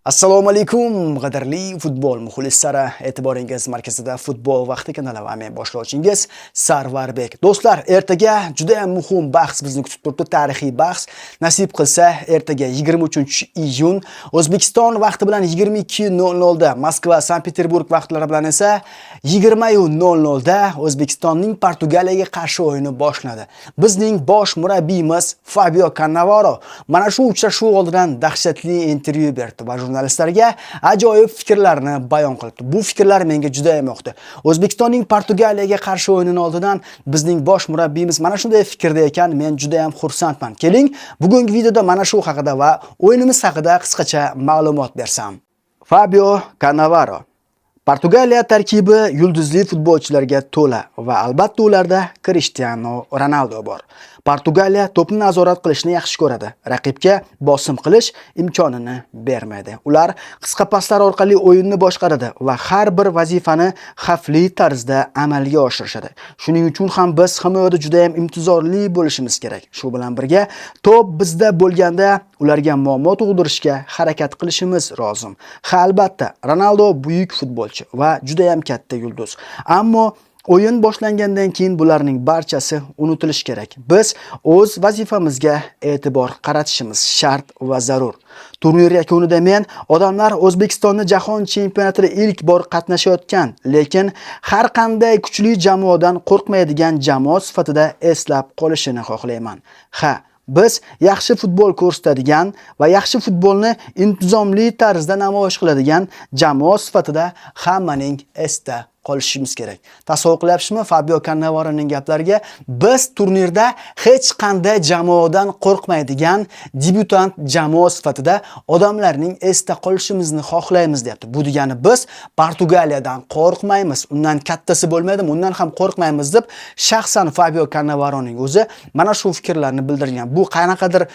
Assalomu alaykum, qadrli futbol muxlislari. E'tiboringiz markazida futbol vaqti kanali va men boshlovchingiz Sarvarbek. Do'stlar, ertaga juda ham muhim bahs bizni kutib turibdi, tarixiy bahs. Nasib qilsa, ertaga 23-iyun O'zbekiston vaqti bilan 22:00 da, Moskva, Sankt-Peterburg vaqtlari bilan esa 20:00 da O'zbekistonning Portugaliyaga qarshi o'yini boshlanadi. Bizning bosh murabbiyimiz Fabio Cannavaro mana shu uchrashuv oldidan dahshatli intervyu berdi va jurnalistlarga ajoyib fikrlarni bayon qildi. Bu fikrlar menga juda ham yoqdi. O'zbekistonning Portugaliyaga qarshi o'yinining oldidan bizning bosh murabbiyimiz mana shunday fikrda ekan, men juda ham xursandman. Keling, bugungi videoda mana shu haqida va o'yinimiz haqida qisqacha ma'lumot bersam. Fabio Cannavaro: Portugaliya tarkibi yulduzli futbolchilarga to'la va albatta ularda Cristiano Ronaldo bor. Portugaliya to'pni nazorat qilishni yaxshi ko'radi. Raqibga bosim qilish imkonini bermaydi. Ular qisqa paslar orqali o'yinni boshqaradi va har bir vazifani xavfli tarzda amalga oshirishadi. Shuning uchun ham biz himoyada juda ham imtizorli bo'lishimiz kerak. Shu bilan birga to'p bizda bo'lganda ularga muammo tug'dirishga harakat qilishimiz lozim. Ha, albatta, Ronaldo buyuk futbolchi va juda ham katta yulduz. Ammo o'yin boshlangandan keyin bularning barchasi unutilishi kerak. Biz o'z vazifamizga e'tibor qaratishimiz shart va zarur. Turnir yakunida men odamlar O'zbekistonni jahon chempionatida ilk bor qatnashayotgan, lekin har qanday kuchli jamoadan qo'rqmaydigan jamoa sifatida eslab qolishini xohlayman. Ha, biz yaxshi futbol ko'rsatadigan va yaxshi futbolni intizomli tarzda namoyish qiladigan jamoa sifatida hammaning esda qolishimiz kerak. Tasavvur qilyapsizmi Fabio Cannavaroning gaplariga? Biz turnirda hech qanday jamoadan qo'rqmaydigan debyutant jamoa sifatida odamlarning esda qolishimizni xohlaymiz deyapti. Bu degani biz Portugaliyadan qo'rqmaymiz, undan kattasi bo'lmaydimi, undan ham qo'rqmaymiz deb shaxsan Fabio Cannavaroning o'zi mana shu fikrlarni bildirgan. Bu qanaqadir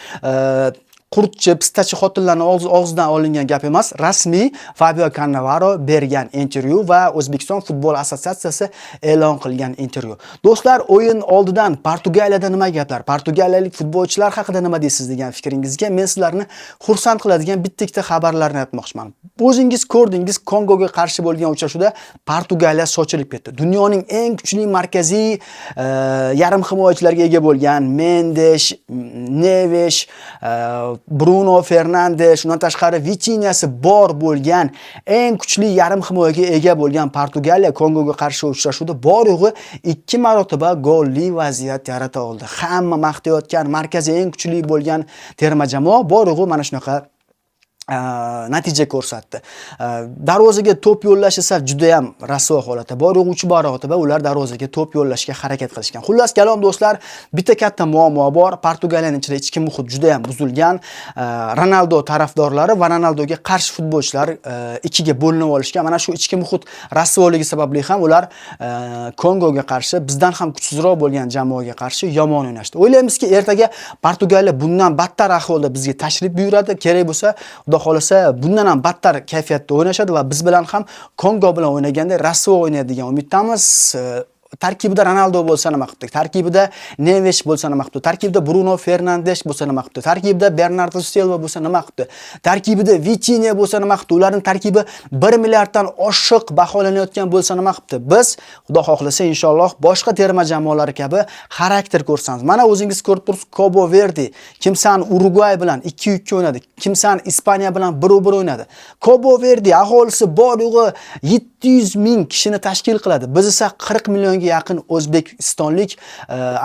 qurtchi, pistachi xotinlarning og'zidan olingan gap emas. Rasmiy Fabio Cannavaro bergan intervyu va O'zbekiston futbol assotsiatsiyasi e'lon qilgan intervyu. Do'stlar, o'yin oldidan Portugaliyada nima gaplar? Portugaliyalik futbolchilar haqida nima deysiz degan fikringizga men sizlarni xursand qiladigan bitta xabarlarni aytmoqchiman. O'zingiz ko'rdingiz, Kongoga qarshi bo'lgan uchrashuvda Portugaliya sochilib ketdi. Dunyoning eng kuchli markaziy yarim himoyachilarga ega bo'lgan Mendes, Neves, Bruno Fernandes, shundan tashqari Vitinhasi bor bo'lgan eng kuchli yarim himoyaga ega bo'lgan Portugaliya Kongoga qarshi uchrashuvda bor-yo'g'i 2 marotaba golli vaziyat yarata oldi. Hamma maqtayotgan markaziy eng kuchli bo'lgan terma jamoa bor-yo'g'i mana shunaqa natija ko'rsatdi. Darvozaga to'p yo'llash esa juda ham rasvo holatda. Bor-yo'g'i 3 barobar ular darvozaga to'p yo'llashga harakat qilishgan. Xullas kalom do'stlar, bitta katta muammo bor. Portugaliyaning ichida ichki muhit juda ham buzilgan. Ronaldo tarafdorlari va Ronaldoga qarshi futbolchilar ikkiga bo'linib olishgan. Mana shu ichki muhit rasvoligi sababli ham ular Kongoga qarshi bizdan ham kuchsizroq bo'lgan jamoaga qarshi yomon o'ynashdi. O'ylaymizki, ertaga Portugaliya bundan battar ahvolda bizga tashrif buyuradi. Kerak bo'lsa, Xudo xolasa bundan ham battar kayfiyatda o'ynashadi va biz bilan ham Kongo bilan o'ynaganda rasvo o'ynaydi degan umiddamiz. Tarkibida Ronaldo bo'lsa nima qilibdi? Tarkibida Neves bo'lsa nima qilibdi? Tarkibida Bruno Fernandes bo'lsa nima qilibdi? Tarkibida Bernardo Silva bo'lsa nima qilibdi? Tarkibida Vitinha bo'lsa nima qilibdi? Ularning tarkibi 1 milliarddan oshiq baholanayotgan bo'lsa nima qilibdi? Biz Xudo xohlasa inshaalloh boshqa terma jamoalari kabi xarakter ko'rsatamiz. Mana o'zingiz ko'rib turibsiz, Cabo Verde kimsan Urugvay bilan 2-2 o'ynadi. Kimsan Ispaniya bilan 1-1 o'ynadi. Cabo Verde aholisi bor-yo'g'i 700 ming kishini tashkil qiladi. Biz esa 40 millionga yaqin O'zbekistonlik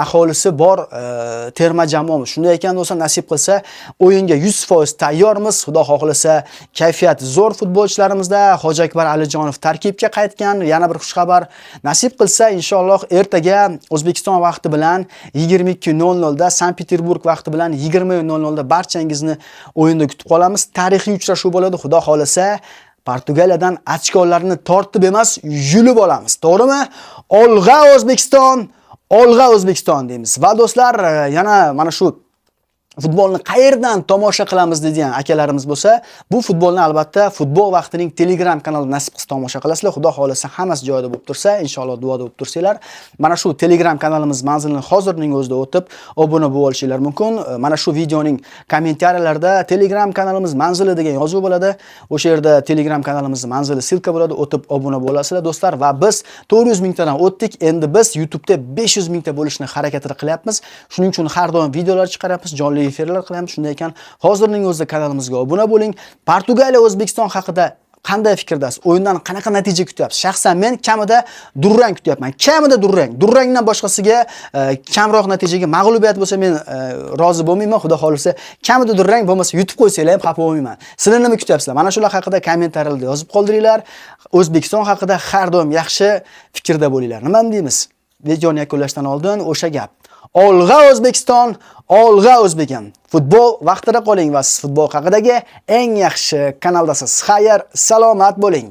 aholisi bor terma jamoamiz. Shunday ekan do'stlar, nasib qilsa o'yinga 100% tayyormiz. Xudo xohlasa kayfiyat zo'r futbolchilarimizda. Hoji Akbar Alijonov tarkibga qaytgan. Yana bir xush xabar. Nasib qilsa inshaalloh ertaga O'zbekiston vaqti bilan 22:00 da, Sankt-Peterburg vaqti bilan 20:00 da barchangizni o'yinda kutib qolamiz. Tarixiy uchrashuv bo'ladi. Xudo xohlasa Portugaliyadan ochkolarni tortib emas, yulib olamiz. To'g'rimi? Olg'a O'zbekiston, olg'a O'zbekiston deymiz. Va do'stlar, yana mana shu futbolni qayerdan tomosha qilamiz degan akalarimiz bo'lsa, bu futbolni albatta futbol vaqtining Telegram kanalida nasib qilsa tomosha qilasizlar. Xudo xolasa hammasi joyida bo'lib tursa, inshaalloh duoda bo'lib tursanglar. Mana shu Telegram kanalimiz manzilini hozirning o'zida o'tib obuna bo'lib olishinglar mumkin. Mana shu videoning kommentariyalarida Telegram kanalimiz manzili degan yozuv bo'ladi. O'sha yerda Telegram kanalimizni manzili silka bo'ladi, o'tib obuna bo'lasizlar do'stlar va biz 400 mingtadan o'tdik. Endi biz YouTube'da 500 mingta bo'lishni harakatini qilyapmiz. Shuning uchun har doim videolar chiqaryapmiz, jonli efirlar qilyapmiz. Shunday ekan, hozirning o'zida kanalimizga obuna bo'ling. Portugaliya O'zbekiston haqida qanday fikrdasiz? O'yindan qanaqa natija kutyapsiz? Shaxsan men kamida durang kutyapman. Kamida durang. Durangdan boshqasiga kamroq natijaga mag'lubiyat bo'lsa men rozi bo'lmayman. Xudo xolisa kamida durang bo'lmasa yutib qo'ysanglar ham xafa bo'lmayman. Sizlar nima kutyapsizlar? Mana shular haqida kommentariyalarda yozib qoldiringlar. O'zbekiston haqida har doim yaxshi fikrda bo'linglar. Nima deymiz? Videoni yakunlashdan oldin o'sha gap. Olg'a O'zbekiston, olg'a O'zbekiston. Futbol vaqtida qoling va siz futbol haqidagi eng yaxshi kanaldasiz. Xayr, salomat bo'ling.